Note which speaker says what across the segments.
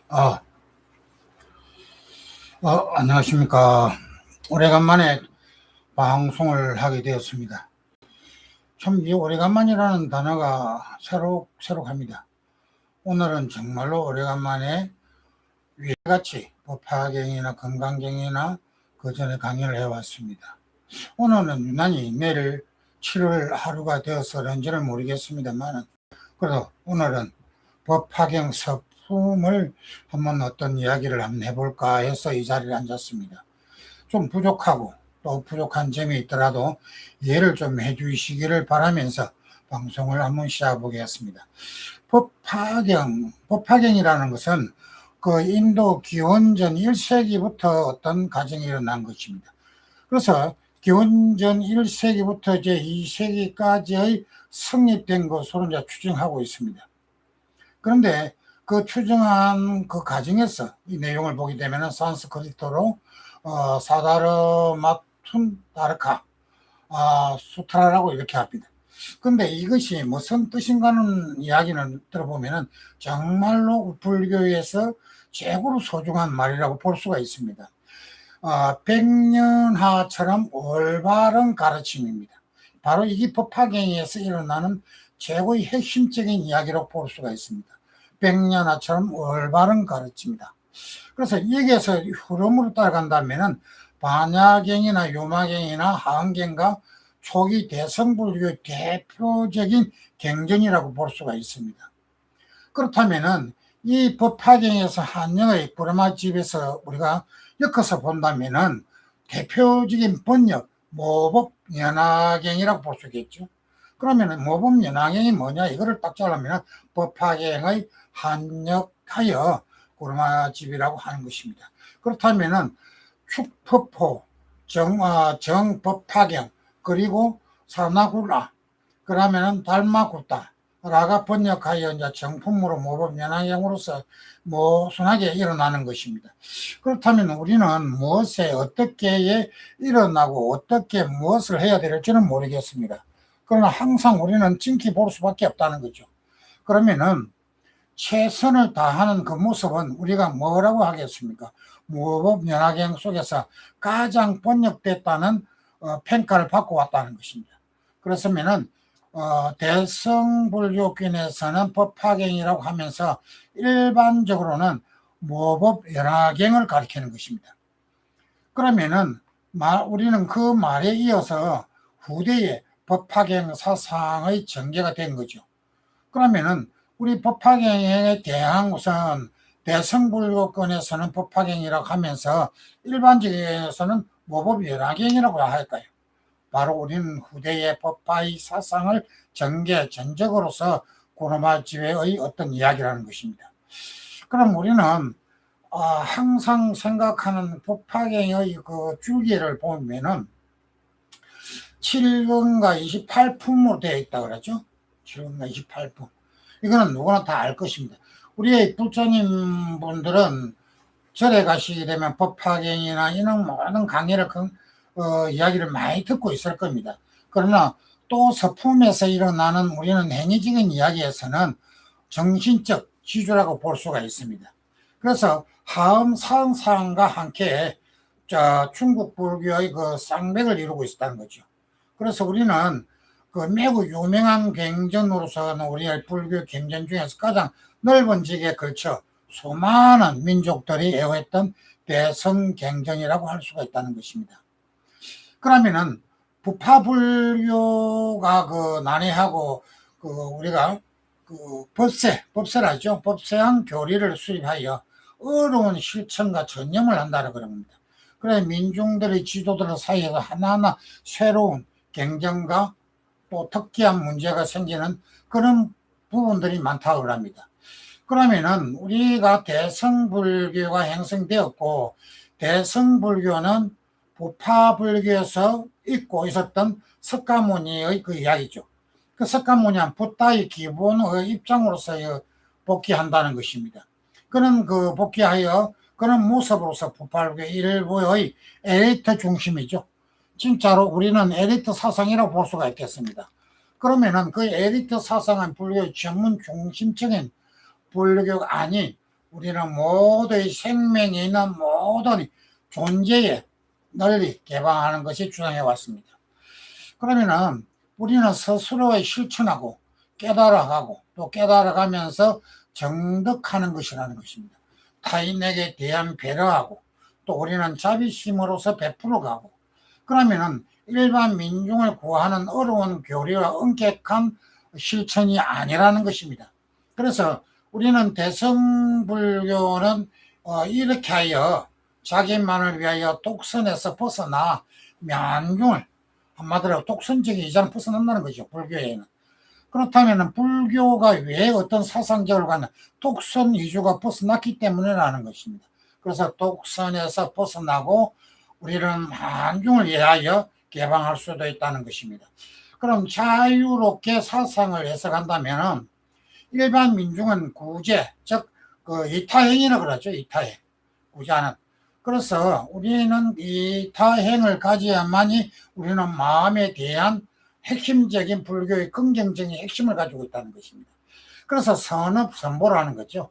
Speaker 1: 아, 안녕하십니까. 오래간만에 방송을 하게 되었습니다. 참, 이 오래간만이라는 단어가 새록새록합니다. 오늘은 정말로 오래간만에 위같이 법화경이나 건강경이나 그 전에 강의를 해왔습니다. 오늘은 유난히 내일 7월 하루가 되어서 그런지는 모르겠습니다만, 그래도 오늘은 법화경 서품을 한번 어떤 이야기를 한번 해볼까 해서 이 자리에 앉았습니다. 좀 부족하고 또 부족한 점이 있더라도 이해를 좀 해주시기를 바라면서 방송을 한번 시작해보겠습니다. 법화경이라는 것은 그 인도 기원전 1세기부터 어떤 가정이 일어난 것입니다. 그래서 기원전 1세기부터 이제 2세기까지의 성립된 것으로 이제 추정하고 있습니다. 그런데 그 추정한 그 과정에서 이 내용을 보게 되면 산스크리트로 사다르마툰 다르카 수트라라고 이렇게 합니다. 근데 이것이 무슨 뜻인가는 이야기는 들어보면 정말로 불교에서 최고로 소중한 말이라고 볼 수가 있습니다. 백년하처럼 올바른 가르침입니다. 바로 이게 법화경에서 일어나는 최고의 핵심적인 이야기로 볼 수가 있습니다. 백년하처럼 올바른 가르침이다. 그래서 여기에서 흐름으로 따라간다면 반야경이나 요마경이나 하은경과 초기 대성불교의 대표적인 경전이라고 볼 수가 있습니다. 그렇다면은 이 법화경에서 한영의 부르마집에서 우리가 엮어서 본다면은 대표적인 번역 모법연화경이라고 볼 수 있겠죠. 그러면은 모법연화경이 뭐냐 이거를 딱 잘라면 법화경의 한역하여 부르마집이라고 하는 것입니다. 그렇다면은 축법호 정법화경 그리고 사나굴라 그러면은 달마구다 라가 번역하여 이제 정품으로 모범연화경으로서 모순하게 일어나는 것입니다. 그렇다면 우리는 무엇에 어떻게 일어나고 어떻게 무엇을 해야 될지는 모르겠습니다. 그러나 항상 우리는 진키 볼 수밖에 없다는 거죠. 그러면은 최선을 다하는 그 모습은 우리가 뭐라고 하겠습니까? 모범연화경 속에서 가장 번역됐다는 평가를 받고 왔다는 것입니다. 그렇으면은 대성불교권에서는 법화경이라고 하면서 일반적으로는 모법연화경을 가리키는 것입니다. 그러면은 우리는 그 말에 이어서 후대에 법화경 사상의 전개가 된 거죠. 그러면은 우리 법화경에 대한 우선 대성불교권에서는 법화경이라고 하면서 일반적에서는 모법연화경이라고 할까요? 바로 우리는 후대의 법화의 사상을 전적으로서 고노마집의 어떤 이야기라는 것입니다. 그럼 우리는 항상 생각하는 법화경의 그 줄기를 보면은 7권과 28품으로 되어 있다 그러죠. 7권과 28품. 이거는 누구나 다 알 것입니다. 우리의 부처님 분들은 절에 가시게 되면 법화경이나 이런 모든 강의를 이야기를 많이 듣고 있을 겁니다. 그러나 또 서품에서 일어나는 우리는 행위적인 이야기에서는 정신적 지주라고 볼 수가 있습니다. 그래서 하엄 사흥사항과 함께 중국 불교의 그 쌍백을 이루고 있다는 거죠. 그래서 우리는 그 매우 유명한 경전으로서는 우리의 불교 경전 중에서 가장 넓은 지역에 걸쳐 수많은 민족들이 애호했던 대성경전이라고 할 수가 있다는 것입니다. 그러면은 부파불교가 그 난해하고 그 우리가 그 법세라죠. 법세한 교리를 수립하여 어려운 실천과 전념을 한다는 겁니다. 그래 민중들의 지도들 사이에서 하나하나 새로운 경쟁과 또 특이한 문제가 생기는 그런 부분들이 많다고 합니다. 그러면은 우리가 대성불교가 형성되었고 대성불교는 부파불교에서 있고 있었던 석가모니의 그 이야기죠. 그 석가모니는 부다의 기본의 입장으로서 복귀한다는 것입니다. 그는 그 복귀하여 그런 모습으로서 부파불교 일부의 엘리트 중심이죠. 진짜로 우리는 엘리트 사상이라고 볼 수가 있겠습니다. 그러면은 그 엘리트 사상은 불교의 전문 중심적인 불교가 아닌 우리는 모두의 생명이 있는 모든 존재에 널리 개방하는 것이 주장해 왔습니다. 그러면은 우리는 스스로의 실천하고 깨달아가고 또 깨달아가면서 정득하는 것이라는 것입니다. 타인에게 대한 배려하고 또 우리는 자비심으로서 베풀어가고 그러면은 일반 민중을 구하는 어려운 교리와 엄격한 실천이 아니라는 것입니다. 그래서 우리는 대성불교는 이렇게 하여 자기만을 위하여 독선에서 벗어나 만중을 한마디로 독선적인 이자는 벗어난다는 거죠. 불교에는. 그렇다면 불교가 왜 어떤 사상적으로 가는 독선 이주가 벗어났기 때문이라는 것입니다. 그래서 독선에서 벗어나고 우리는 만중을 위하여 개방할 수도 있다는 것입니다. 그럼 자유롭게 사상을 해석한다면 일반 민중은 구제, 즉 이타행이라고 그러죠. 이타행, 구제하는. 그래서 우리는 이타행을 가져야만이 우리는 마음에 대한 핵심적인 불교의 긍정적인 핵심을 가지고 있다는 것입니다. 그래서 선업선보라는 거죠.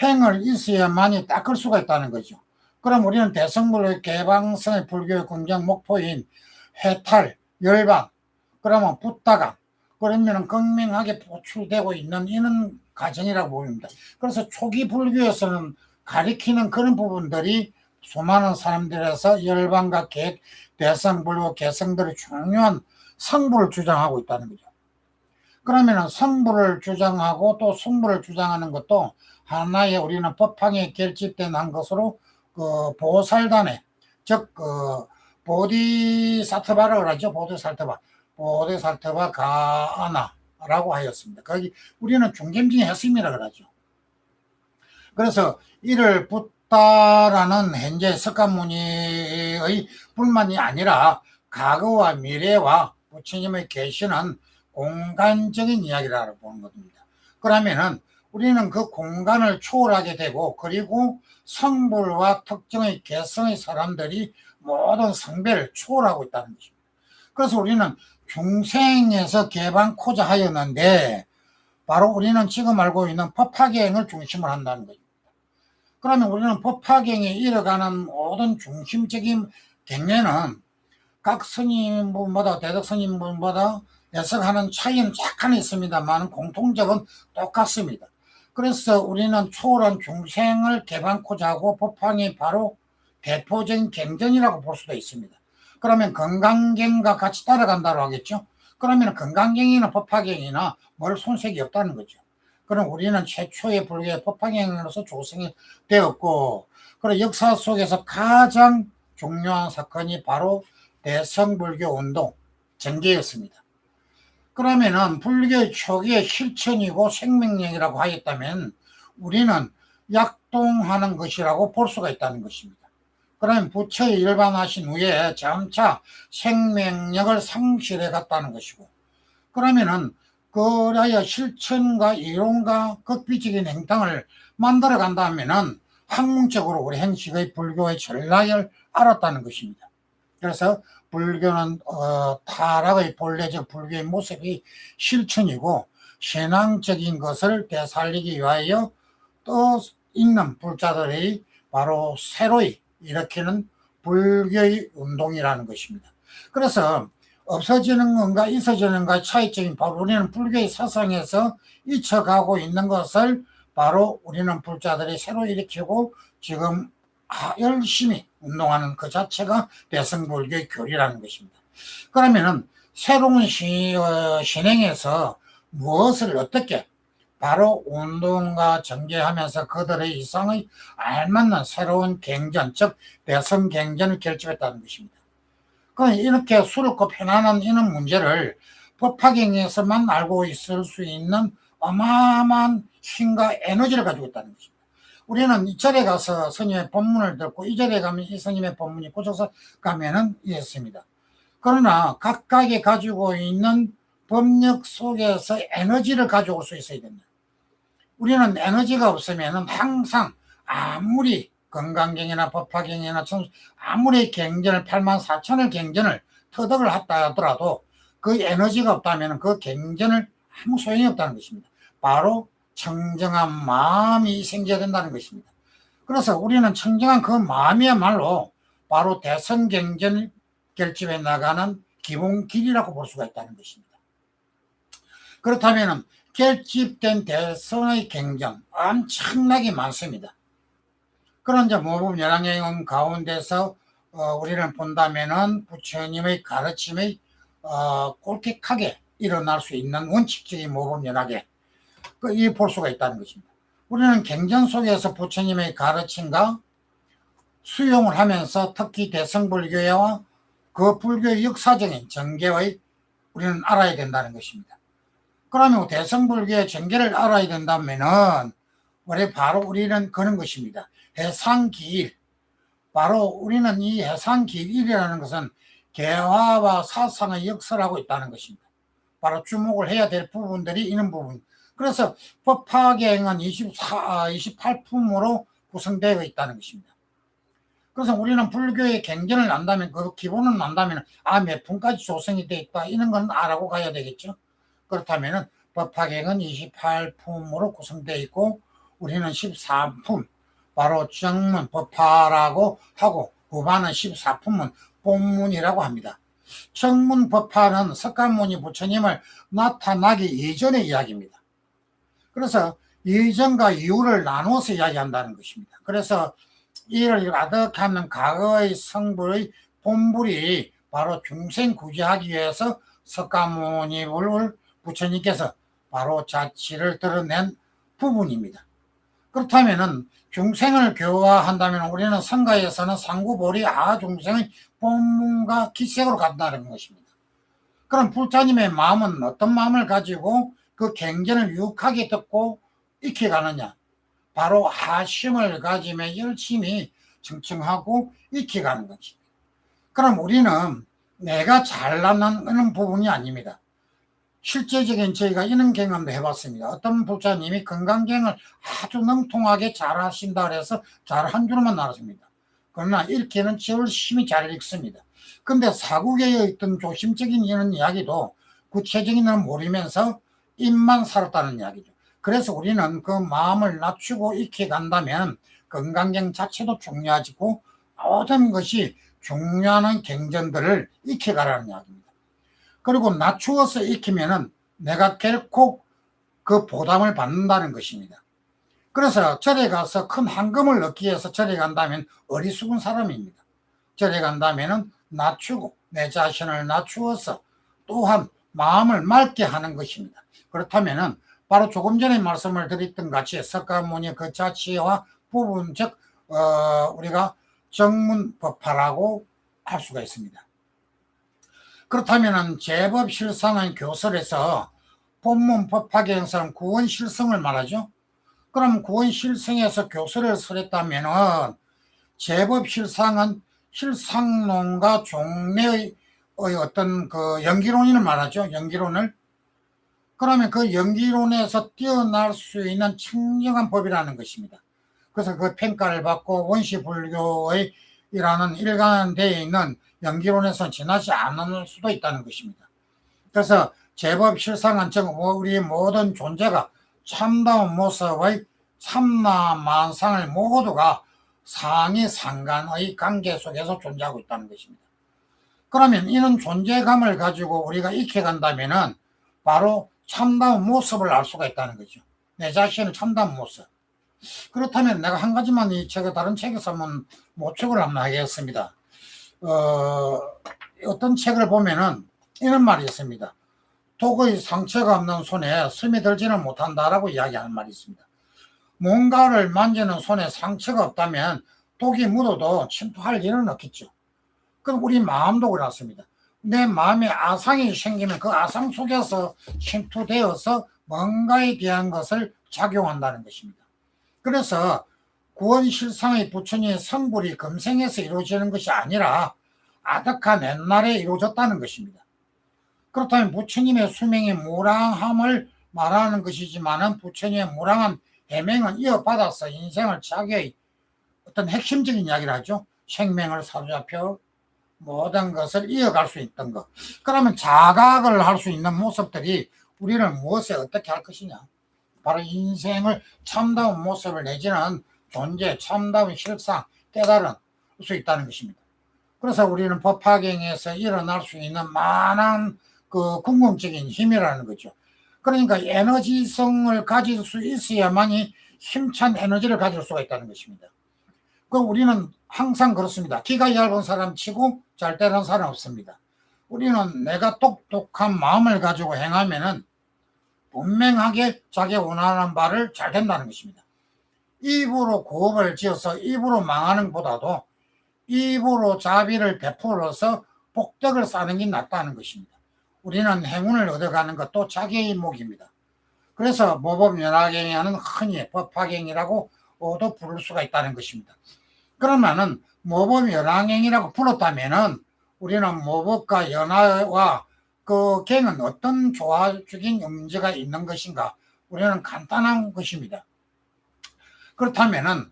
Speaker 1: 행을 있어야만이 닦을 수가 있다는 거죠. 그럼 우리는 대성불교의 개방성의 불교의 긍정 목표인 해탈, 열반, 그러면 붓다감, 그러면 극명하게 포출되고 있는 이런 과정이라고 보입니다. 그래서 초기 불교에서는 가리키는 그런 부분들이 수많은 사람들에서 열반과 객, 대성불교 개성들의 중요한 성부를 주장하고 있다는 거죠. 그러면 성부를 주장하고 또 성부를 주장하는 것도 하나의 우리는 법황에 결집된 한 것으로 보살단에 즉 보디사트바라고 그러죠. 보디사트바 가아나라고 하였습니다. 거기 우리는 중점적인 핵심이라고 그러죠. 그래서 이를 붓다라는 현재 석가모니의 불만이 아니라 과거와 미래와 부처님의 계시는 공간적인 이야기라고 보는 겁니다. 그러면은 우리는 그 공간을 초월하게 되고 그리고 성불과 특정의 개성의 사람들이 모든 성별을 초월하고 있다는 것입니다. 그래서 우리는 중생에서 개방코자 하였는데 바로 우리는 지금 알고 있는 법화경을 중심으로 한다는 것입니다. 그러면 우리는 법화경에 이뤄가는 모든 중심적인 경례는 각 스님분마다 대덕 스님분마다 해석하는 차이는 약간 있습니다만 공통적은 똑같습니다. 그래서 우리는 초월한 중생을 개방코자 하고 법황이 바로 대표적인 경전이라고 볼 수도 있습니다. 그러면 건강경과 같이 따라간다고 하겠죠. 그러면 건강경이나 법화경이나 뭘 손색이 없다는 거죠. 그럼 우리는 최초의 불교의 법화경으로서 조성이 되었고 그리고 역사 속에서 가장 중요한 사건이 바로 대성불교 운동 전개였습니다. 그러면은 불교의 초기의 실천이고 생명력이라고 하였다면 우리는 약동하는 것이라고 볼 수가 있다는 것입니다. 그러면 부처에 일반하신 후에 점차 생명력을 상실해 갔다는 것이고 그러면은 그래야 실천과 이론과 극비적인 행동을 만들어 간다면은 학문적으로 우리 행식의 불교의 전략을 알았다는 것입니다. 그래서 불교는 타락의 본래적 불교의 모습이 실천이고 신앙적인 것을 되살리기 위하여 또 있는 불자들이 바로 새로이 일으키는 불교의 운동이라는 것입니다. 그래서 없어지는 것과 있어지는 것의 차이점이 바로 우리는 불교의 사상에서 잊혀가고 있는 것을 바로 우리는 불자들이 새로 일으키고 지금 열심히 운동하는 그 자체가 대성불교의 교리라는 것입니다. 그러면은 새로운 신행에서 무엇을 어떻게 바로 운동과 전개하면서 그들의 이상의 알맞는 새로운 경전, 즉 대성경전을 결집했다는 것입니다. 그러니까 이렇게 수렵고 편안한 이런 문제를 법화경에서만 알고 있을 수 있는 어마어마한 힘과 에너지를 가지고 있다는 것입니다. 우리는 이 절에 가서 스님의 법문을 듣고 이 절에 가면 이 스님의 법문이 고쳐서 가면은 이랬습니다. 그러나 각각이 가지고 있는 법력 속에서 에너지를 가져올 수 있어야 됩니다. 우리는 에너지가 없으면 항상 아무리 건강경이나 법화경이나 아무리 경전을 84,000을 경전을 터득을 했다 하더라도 그 에너지가 없다면 그 경전을 아무 소용이 없다는 것입니다. 바로 청정한 마음이 생겨야 된다는 것입니다. 그래서 우리는 청정한 그 마음이야말로 바로 대선 경쟁 결집에 나가는 기본 길이라고 볼 수가 있다는 것입니다. 그렇다면 결집된 대선의 경쟁 엄청나게 많습니다. 그런 이제 모범 연합령 가운데서 우리는 본다면은 부처님의 가르침의 꼴깃하게 일어날 수 있는 원칙적인 모범 연합에 이 볼 수가 있다는 것입니다. 우리는 경전 속에서 부처님의 가르침과 수용을 하면서 특히 대성불교와 그 불교의 역사적인 전개의 우리는 알아야 된다는 것입니다. 그러면 대성불교의 전개를 알아야 된다면은 바로 우리는 그런 것입니다. 해상기일. 바로 우리는 이 해상기일이라는 것은 개화와 사상의 역사를 하고 있다는 것입니다. 바로 주목을 해야 될 부분들이 있는 부분. 그래서 법화경은 28품으로 구성되어 있다는 것입니다. 그래서 우리는 불교의 경전을 안다면, 그 기본을 안다면, 몇 품까지 조성이 되어 있다, 이런 건 알고 가야 되겠죠. 그렇다면 법화경은 28품으로 구성되어 있고, 우리는 13품, 바로 정문 법화라고 하고, 후반은 14품은 본문이라고 합니다. 정문 법화는 석가모니 부처님을 나타나기 이전의 이야기입니다. 그래서 이전과 이후를 나누어서 이야기한다는 것입니다. 그래서 이를 아득하는 과거의 성불의 본불이 바로 중생 구제하기 위해서 석가모니 부처님께서 바로 자취를 드러낸 부분입니다. 그렇다면은 중생을 교화한다면 우리는 성가에서는 상구보리 아중생의 본문과 기색으로 간다는 것입니다. 그럼 불자님의 마음은 어떤 마음을 가지고 그 경전을 유익하게 듣고 익혀가느냐? 바로 하심을 가지며 열심히 청청하고 익혀가는 것입니다. 그럼 우리는 내가 잘나는 부분이 아닙니다. 실제적인 저희가 이런 경험도 해봤습니다. 어떤 불자님이 건강경을 아주 능통하게 잘 하신다 그래서 잘 한 줄만 알았습니다. 그러나 읽기는 열심히 잘 읽습니다. 근데 사국에 있던 조심적인 이런 이야기도 구체적인 걸 모르면서 입만 살았다는 이야기죠. 그래서 우리는 그 마음을 낮추고 익혀간다면 건강경 자체도 중요하지고 모든 것이 중요한 경전들을 익혀가라는 이야기입니다. 그리고 낮추어서 익히면은 내가 결코 그 보담을 받는다는 것입니다. 그래서 절에 가서 큰 황금을 얻기 위해서 절에 간다면 어리숙은 사람입니다. 절에 간다면은 낮추고 내 자신을 낮추어서 또한 마음을 맑게 하는 것입니다. 그렇다면은 바로 조금 전에 말씀을 드렸던 같이 석가모니 그 자체와 부분, 즉 우리가 정문법화라고 할 수가 있습니다. 그렇다면은 제법실상은 교설에서 본문 법화경에서는 구원실성을 말하죠. 그럼 구원실성에서 교설을 설했다면은 제법실상은 실상론과 종래의 어떤 그 연기론을 말하죠. 연기론을. 그러면 그 연기론에서 뛰어날 수 있는 청정한 법이라는 것입니다. 그래서 그 평가를 받고 원시불교의 이라는 일관되어 있는 연기론에서 지나지 않을 수도 있다는 것입니다. 그래서 제법 실상은 즉 우리 모든 존재가 참다운 모습의 참나만상을 모두가 상이 상간의 관계 속에서 존재하고 있다는 것입니다. 그러면 이런 존재감을 가지고 우리가 익혀간다면은 바로 참다운 모습을 알 수가 있다는 거죠. 내 자신의 참다운 모습. 그렇다면 내가 한 가지만 이 책에 다른 책에서 한번 모축을 한번 하겠습니다. 어떤 책을 보면은 이런 말이 있습니다. 독의 상처가 없는 손에 숨이 들지는 못한다라고 이야기하는 말이 있습니다. 뭔가를 만지는 손에 상처가 없다면 독이 묻어도 침투할 일은 없겠죠. 그럼 우리 마음도 그렇습니다. 내 마음에 아상이 생기면 그 아상 속에서 침투되어서 뭔가에 대한 것을 작용한다는 것입니다. 그래서 구원실상의 부처님의 성불이 금생에서 이루어지는 것이 아니라 아득한 옛날에 이루어졌다는 것입니다. 그렇다면 부처님의 수명의 무량함을 말하는 것이지만은 부처님의 무량한 해명은 이어받아서 인생을 자기의 어떤 핵심적인 이야기를 하죠. 생명을 사로잡혀 모든 것을 이어갈 수 있던 것. 그러면 자각을 할 수 있는 모습들이 우리를 무엇에 어떻게 할 것이냐. 바로 인생을 참다운 모습을 내지는 존재, 참다운 실상, 깨달을 수 있다는 것입니다. 그래서 우리는 법화경에서 일어날 수 있는 많은 그 궁극적인 힘이라는 거죠. 그러니까 에너지성을 가질 수 있어야만이 힘찬 에너지를 가질 수가 있다는 것입니다. 그 우리는 항상 그렇습니다. 기가 얇은 사람 치고 잘 되는 사람 없습니다. 우리는 내가 똑똑한 마음을 가지고 행하면은 분명하게 자기 원하는 바를 잘 된다는 것입니다. 입으로 고업을 지어서 입으로 망하는 것보다도 입으로 자비를 베풀어서 복덕을 쌓는 게 낫다는 것입니다. 우리는 행운을 얻어가는 것도 자기의 목입니다. 그래서 모범연화경에는 흔히 법화경이라고도 부를 수가 있다는 것입니다. 그러면은 모범연화경이라고 불렀다면은 우리는 모법과 연화와 그 경은 어떤 조화적인 문제가 있는 것인가? 우리는 간단한 것입니다. 그렇다면은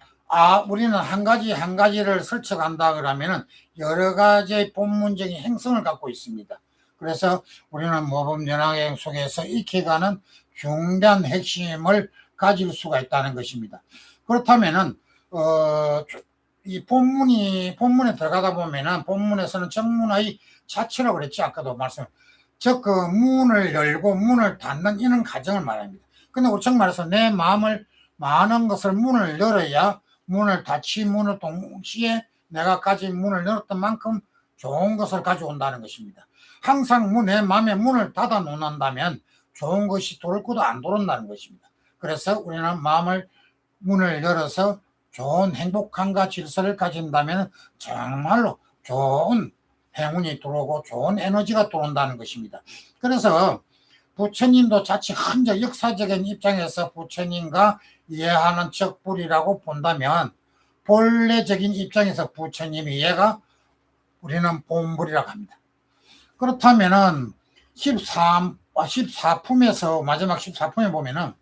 Speaker 1: 우리는 한 가지를 설쳐간다 그러면은 여러 가지의 본문적인 행성을 갖고 있습니다. 그래서 우리는 모범연화경 속에서 익혀가는 중대한 핵심을 가질 수가 있다는 것입니다. 그렇다면은 이 본문에 들어가다 보면은 본문에서는 정문의 자체라고 그랬지, 아까도 즉 그 문을 열고 문을 닫는 이런 과정을 말합니다. 근데 우측 말해서 내 마음을 많은 것을 문을 열어야 문을 닫지, 문을 동시에 내가 가진 문을 열었던 만큼 좋은 것을 가져온다는 것입니다. 항상 내 마음의 문을 닫아 놓는다면 좋은 것이 돌을 것도 안 돌아온다는 것입니다. 그래서 우리는 문을 열어서 좋은 행복함과 질서를 가진다면 정말로 좋은 행운이 들어오고 좋은 에너지가 들어온다는 것입니다. 그래서 부처님도 자칫 흔적 역사적인 입장에서 부처님과 이해하는 척불이라고 본다면 본래적인 입장에서 부처님이 이해가 우리는 본불이라고 합니다. 그렇다면은 14품에서 마지막 14품에 보면은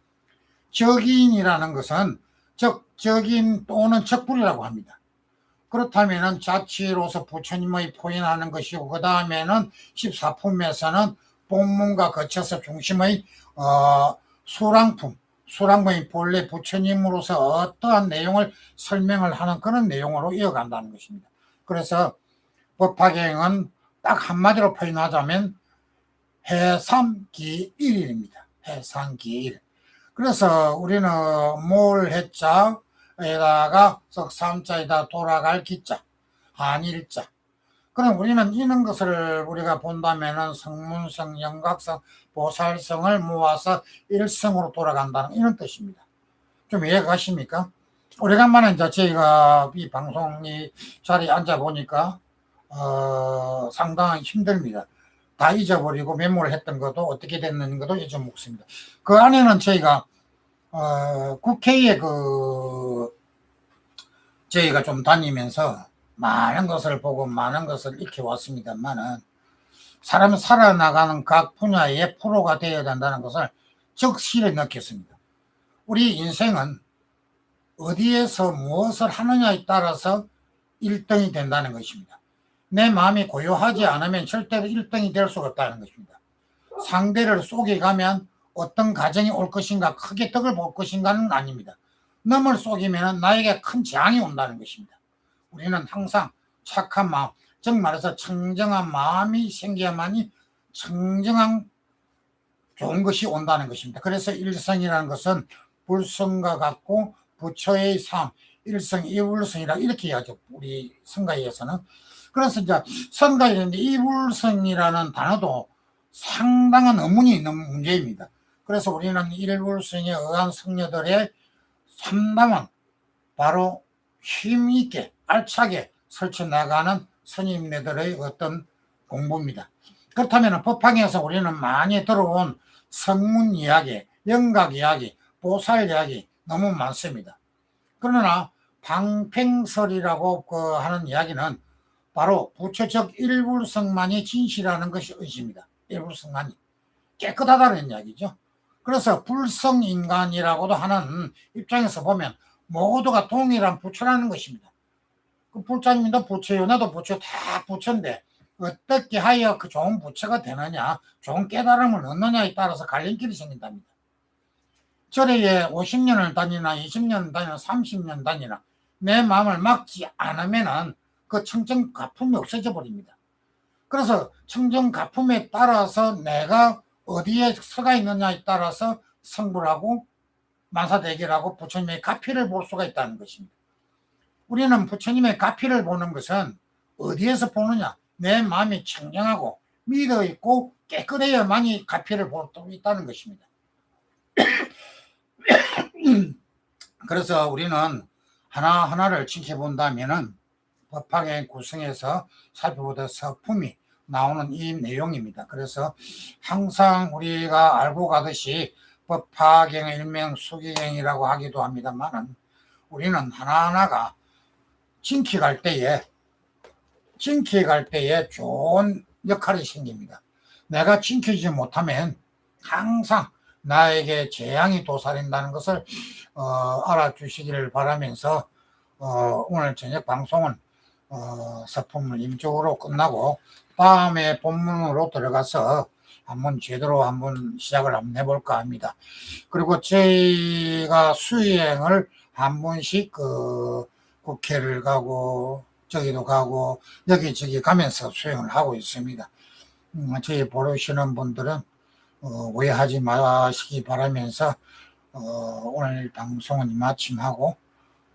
Speaker 1: 적인이라는 것은 적인 또는 척불이라고 합니다. 그렇다면은 자치로서 부처님의 포인하는 것이고, 그 다음에는 14품에서는 본문과 거쳐서 중심의 수랑품이 본래 부처님으로서 어떠한 내용을 설명을 하는 그런 내용으로 이어간다는 것입니다. 그래서 법화경은 딱 한마디로 표현하자면 해삼기일입니다. 해삼기일. 그래서 우리는 몰해자에다가 석삼자에다 돌아갈 기자, 한일자. 그럼 우리는 이런 것을 우리가 본다면은 성문성, 영각성, 보살성을 모아서 일성으로 돌아간다는 이런 뜻입니다. 좀 이해가 가십니까? 오래간만에 이제 저희가 이 방송 이 자리에 앉아 보니까 상당히 힘듭니다. 다 잊어버리고 메모를 했던 것도 어떻게 됐는 것도 잊어먹습니다. 그 안에는 저희가 국회에 저희가 좀 다니면서 많은 것을 보고 많은 것을 익혀왔습니다만은 사람이 살아나가는 각 분야의 프로가 되어야 된다는 것을 적실히 느꼈습니다. 우리 인생은 어디에서 무엇을 하느냐에 따라서 1등이 된다는 것입니다. 내 마음이 고요하지 않으면 절대로 1등이 될 수가 없다는 것입니다. 상대를 속여가면 어떤 가정이 올 것인가, 크게 덕을 볼 것인가는 아닙니다. 남을 속이면 나에게 큰 재앙이 온다는 것입니다. 우리는 항상 착한 마음, 즉 말해서 청정한 마음이 생겨야만이 청정한 좋은 것이 온다는 것입니다. 그래서 일성이라는 것은 불성과 같고 부처의 삶, 일성, 이불성이라 이렇게 이야기하죠. 우리 성가에서는. 그래서 이제 성가에는 이불성이라는 단어도 상당한 의문이 있는 문제입니다. 그래서 우리는 일불성에 의한 성녀들의 참담한 바로 힘있게 알차게 설쳐나가는 스님네들의 어떤 공부입니다. 그렇다면 법화경에서 우리는 많이 들어온 성문 이야기, 영각 이야기, 보살 이야기 너무 많습니다. 그러나 방팽설이라고 하는 이야기는 바로 부처적 일불성만이 진실하는 것이 의심입니다. 일불성만이 깨끗하다는 이야기죠. 그래서 불성인간이라고도 하는 입장에서 보면 모두가 동일한 부처라는 것입니다. 그 불자님도 부처요, 나도 부처, 다 부처인데 어떻게 하여 그 좋은 부처가 되느냐, 좋은 깨달음을 얻느냐에 따라서 갈림길이 생긴답니다. 절에 50년을 다니나 20년 다니나 30년 다니나 내 마음을 막지 않으면은 그 청정가품이 없어져 버립니다. 그래서 청정가품에 따라서 내가 어디에 서가 있느냐에 따라서 성불하고 만사대결하고 부처님의 가피를 볼 수가 있다는 것입니다. 우리는 부처님의 가피를 보는 것은 어디에서 보느냐? 내 마음이 청정하고 믿어 있고 깨끗해야만이 가피를 볼 수 있다는 것입니다. 그래서 우리는 하나하나를 지켜본다면은 법화경 구성에서 살펴보던 서품이 나오는 이 내용입니다. 그래서 항상 우리가 알고 가듯이 법화경의 일명 수기경이라고 하기도 합니다만은 우리는 하나하나가 진키갈 때에 좋은 역할이 생깁니다. 내가 진키지 못하면 항상 나에게 재앙이 도사린다는 것을 알아주시기를 바라면서 오늘 저녁 방송은 서품을 임적으로 끝나고 다음에 본문으로 들어가서 제대로 시작을 한번 해볼까 합니다. 그리고 저희가 수행을 한 번씩 국회를 가고 저기도 가고 여기저기 가면서 수행을 하고 있습니다. 저희 보시는 분들은 오해하지 마시기 바라면서 오늘 방송은 마침하고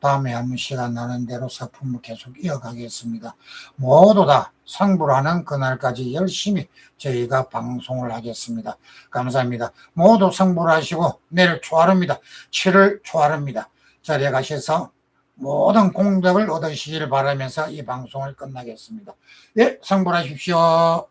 Speaker 1: 다음에 한번 시간 나는 대로 서품을 계속 이어가겠습니다. 모두 다 성불하는 그날까지 열심히 저희가 방송을 하겠습니다. 감사합니다. 모두 성불하시고 내일 초하루입니다. 7월 초하루입니다. 자리에 가셔서 모든 공덕을 얻으시길 바라면서 이 방송을 끝나겠습니다. 예, 성불하십시오.